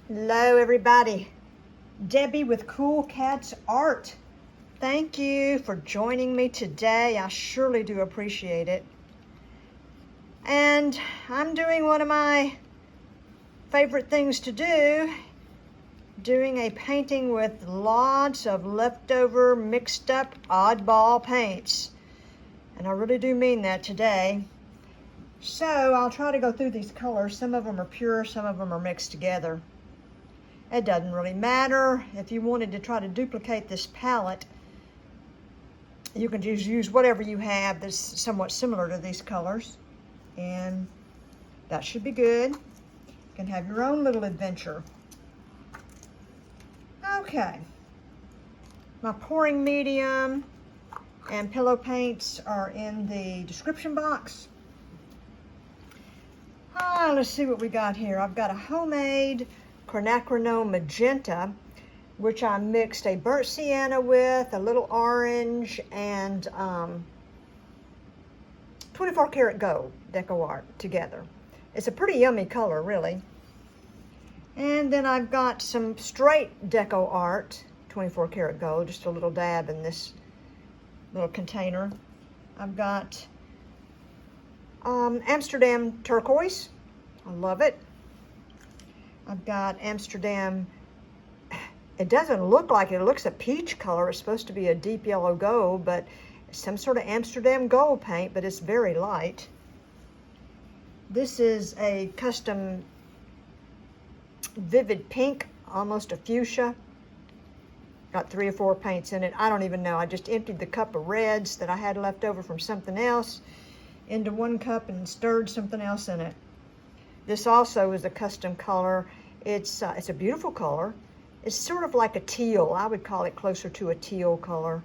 Hello everybody, Debbie with Cool Cats Art. Thank you for joining me today. I surely do appreciate it. And I'm doing one of my favorite things to do, doing a painting with lots of leftover mixed up oddball paints. And I really do mean that today. So I'll try to go through these colors. Some of them are pure, some of them are mixed together. It doesn't really matter. If you wanted to try to duplicate this palette, you can just use whatever you have that's somewhat similar to these colors, and that should be good. You can have your own little adventure. Okay, my pouring medium and pillow paints are in the description box. Let's see what we got here. I've got a homemade quinacridone magenta, which I mixed a burnt sienna with, a little orange, and 24 karat gold deco art together. It's a pretty yummy color, really. And then I've got some straight deco art, 24 karat gold, just a little dab in this little container. I've got Amsterdam turquoise. I love it. I've got Amsterdam, it doesn't look like it. It looks a peach color. It's supposed to be a deep yellow gold, but it's some sort of Amsterdam gold paint, but it's very light. This is a custom vivid pink, almost a fuchsia. Got 3 or 4 paints in it. I don't even know. I just emptied the cup of reds that I had left over from something else into one cup and stirred something else in it. This also is a custom color. It's a beautiful color. It's sort of like a teal. I would call it closer to a teal color.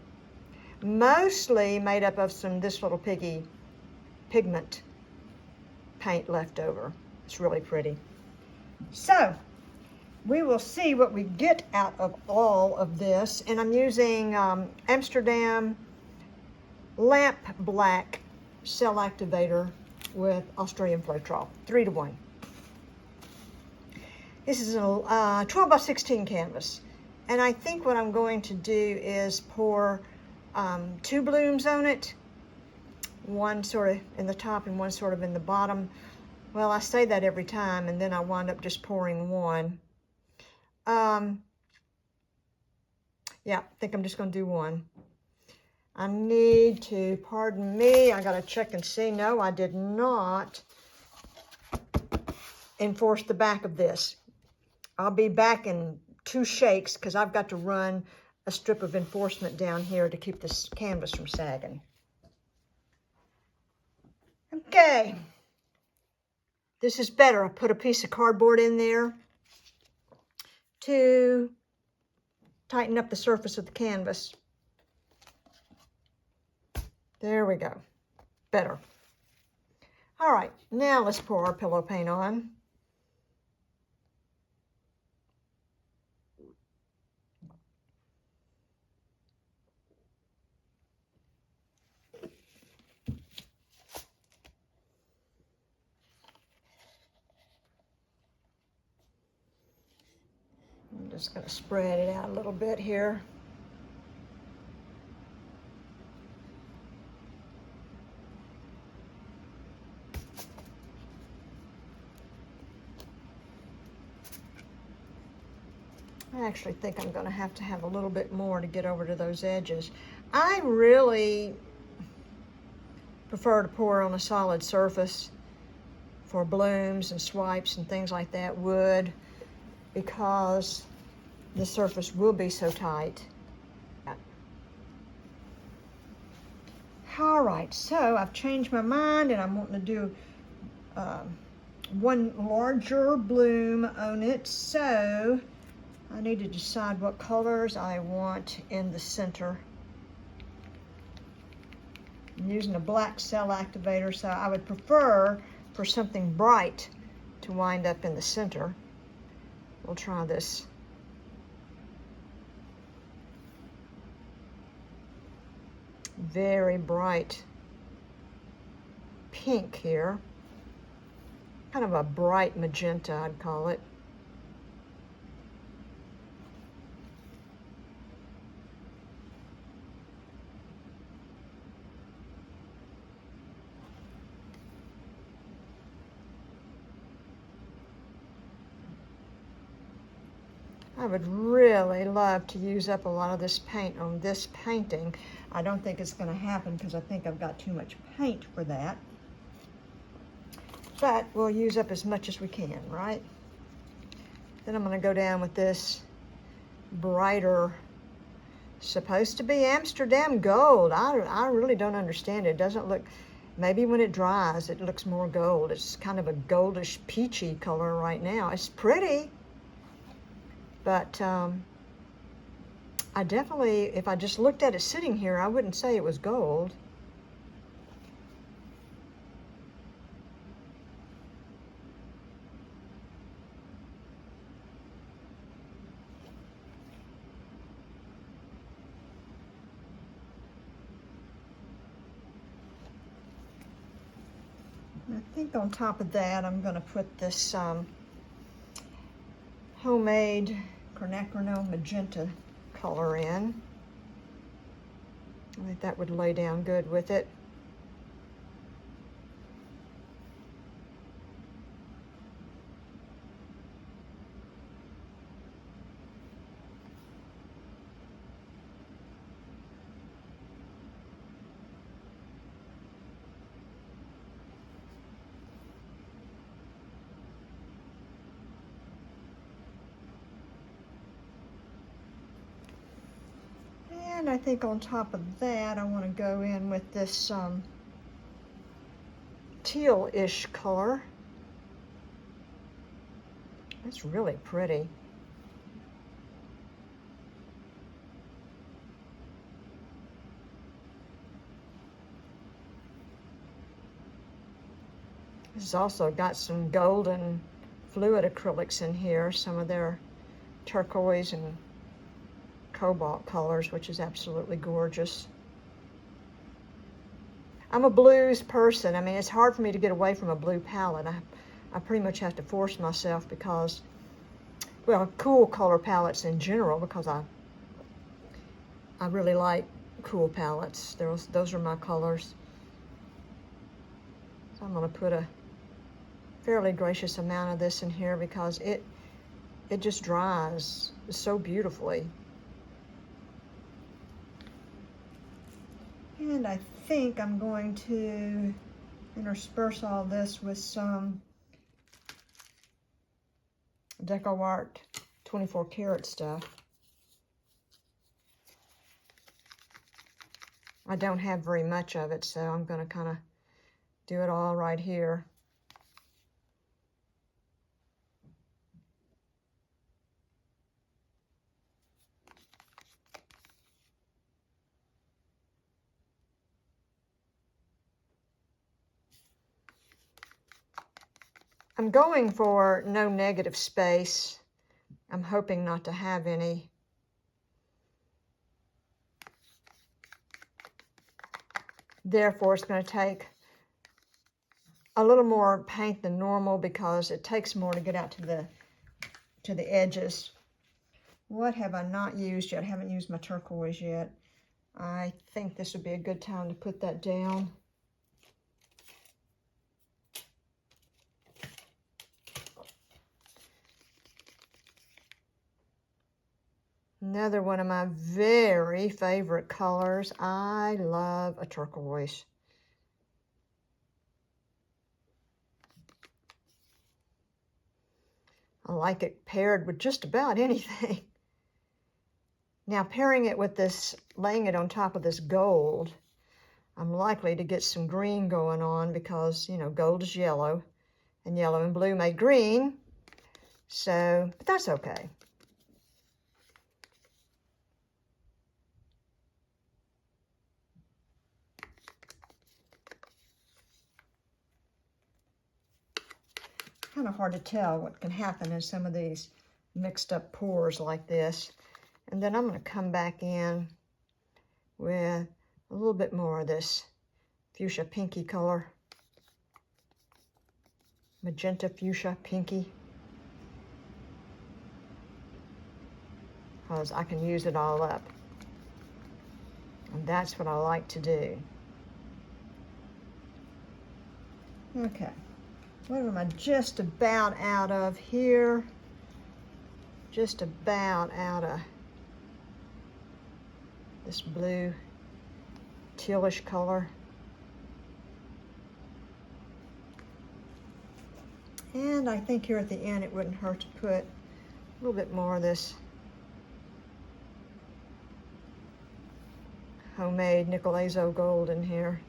Mostly made up of this little piggy pigment paint left over. It's really pretty. So we will see what we get out of all of this. And I'm using Amsterdam lamp black cell activator with Australian Floetrol, 3-to-1. This is a 12 by 16 canvas. And I think what I'm going to do is pour 2 blooms on it. One sort of in the top and one sort of in the bottom. Well, I say that every time, and then I wind up just pouring one. Yeah, I think I'm just going to do one. I need to, pardon me, I got to check and see. No, I did not enforce the back of this. I'll be back in 2 shakes because I've got to run a strip of enforcement down here to keep this canvas from sagging. Okay. This is better. I put a piece of cardboard in there to tighten up the surface of the canvas. There we go. Better. All right, now let's pour our pillow paint on. I'm just going to spread it out a little bit here. I actually think I'm going to have a little bit more to get over to those edges. I really prefer to pour on a solid surface for blooms and swipes and things like that, wood, because the surface will be so tight. All right, so I've changed my mind and I'm wanting to do one larger bloom on it. So I need to decide what colors I want in the center. I'm using a black cell activator, so I would prefer for something bright to wind up in the center. We'll try this. Very bright pink here. Kind of a bright magenta, I'd call it. I would really love to use up a lot of this paint on this painting. I don't think it's going to happen because I think I've got too much paint for that. But we'll use up as much as we can, right? Then I'm going to go down with this brighter, supposed to be Amsterdam gold. I really don't understand it. It doesn't look, maybe when it dries it looks more gold. It's kind of a goldish peachy color right now. It's pretty, but I definitely, if I just looked at it sitting here, I wouldn't say it was gold. I think on top of that, I'm going to put this homemade quinacridone magenta color in. I think that would lay down good with it. And I think on top of that, I want to go in with this teal-ish color. That's really pretty. This has also got some golden fluid acrylics in here, some of their turquoise and cobalt colors, which is absolutely gorgeous. I'm a blues person. I mean, it's hard for me to get away from a blue palette. I pretty much have to force myself because, well, cool color palettes in general, because I really like cool palettes. Those are my colors. So I'm going to put a fairly gracious amount of this in here because it just dries so beautifully. And I think I'm going to intersperse all this with some Deco Art 24 karat stuff. I don't have very much of it, so I'm going to kind of do it all right here. I'm going for no negative space. I'm hoping not to have any. Therefore, it's going to take a little more paint than normal because it takes more to get out to the edges. What have I not used yet? I haven't used my turquoise yet. I think this would be a good time to put that down. Another one of my very favorite colors. I love a turquoise. I like it paired with just about anything. Now, pairing it with this, laying it on top of this gold, I'm likely to get some green going on because, you know, gold is yellow, and yellow and blue make green. So, but that's okay. Kind of hard to tell what can happen in some of these mixed up pours like this. And then I'm going to come back in with a little bit more of this fuchsia pinky color. Magenta fuchsia pinky. Because I can use it all up. And that's what I like to do. Okay. What am I just about out of here? just about out of this blue tealish color. And I think here at the end it wouldn't hurt to put a little bit more of this homemade nickel azo gold in here.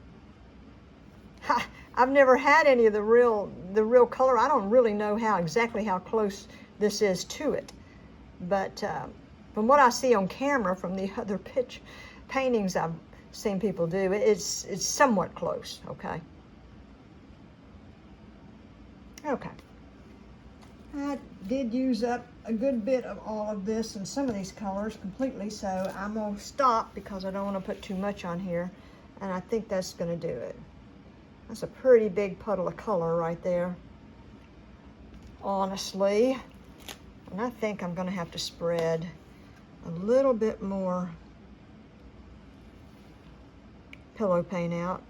Ha! I've never had any of the real color. I don't really know exactly how close this is to it, but from what I see on camera from the other paintings I've seen people do, it's somewhat close. Okay. Okay. I did use up a good bit of all of this and some of these colors completely, so I'm gonna stop because I don't want to put too much on here, and I think that's gonna do it. That's a pretty big puddle of color right there, honestly. And I think I'm gonna have to spread a little bit more pillow paint out.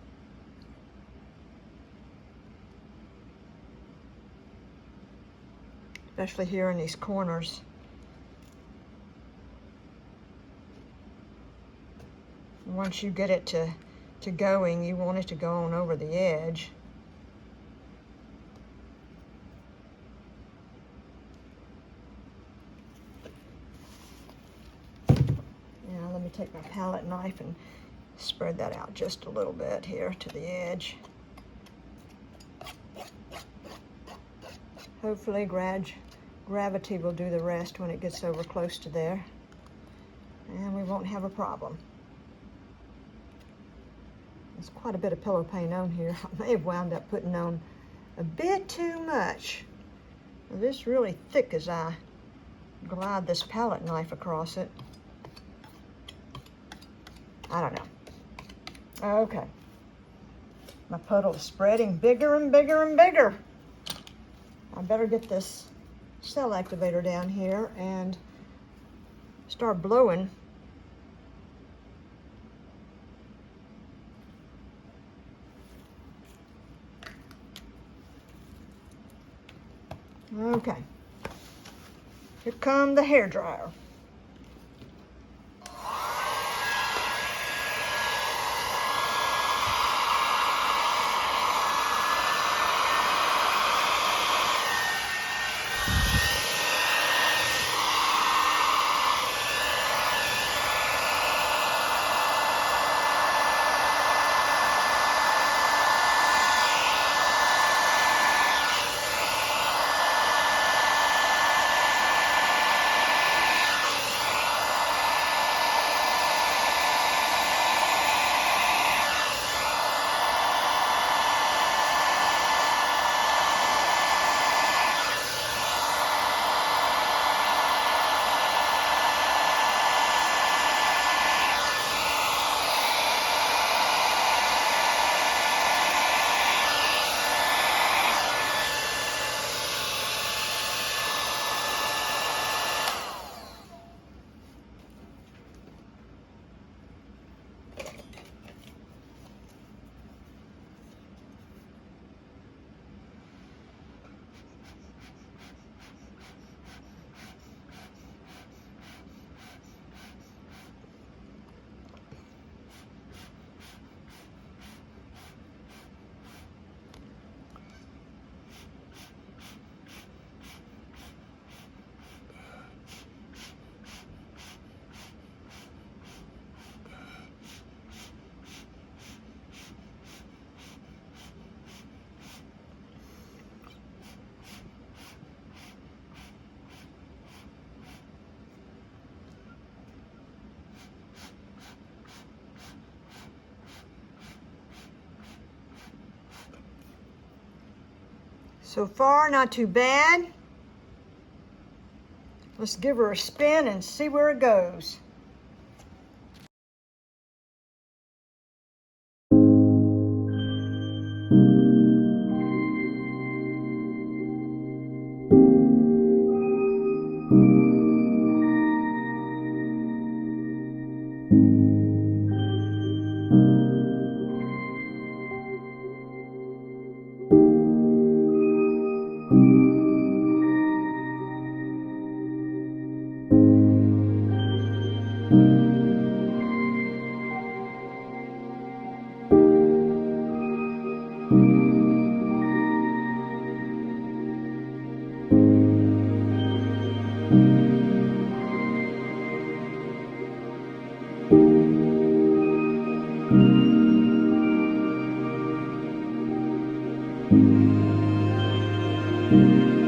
Especially here in these corners. Once you get it to going, you want it to go on over the edge. Now let me take my palette knife and spread that out just a little bit here to the edge. Hopefully gravity will do the rest when it gets over close to there, and we won't have a problem. There's quite a bit of pillow paint on here. I may have wound up putting on a bit too much. This is really thick as I glide this palette knife across it. I don't know. Okay. My puddle is spreading bigger and bigger and bigger. I better get this cell activator down here and start blowing. Okay, here come the hair dryer. So far, not too bad. Let's give her a spin and see where it goes. you.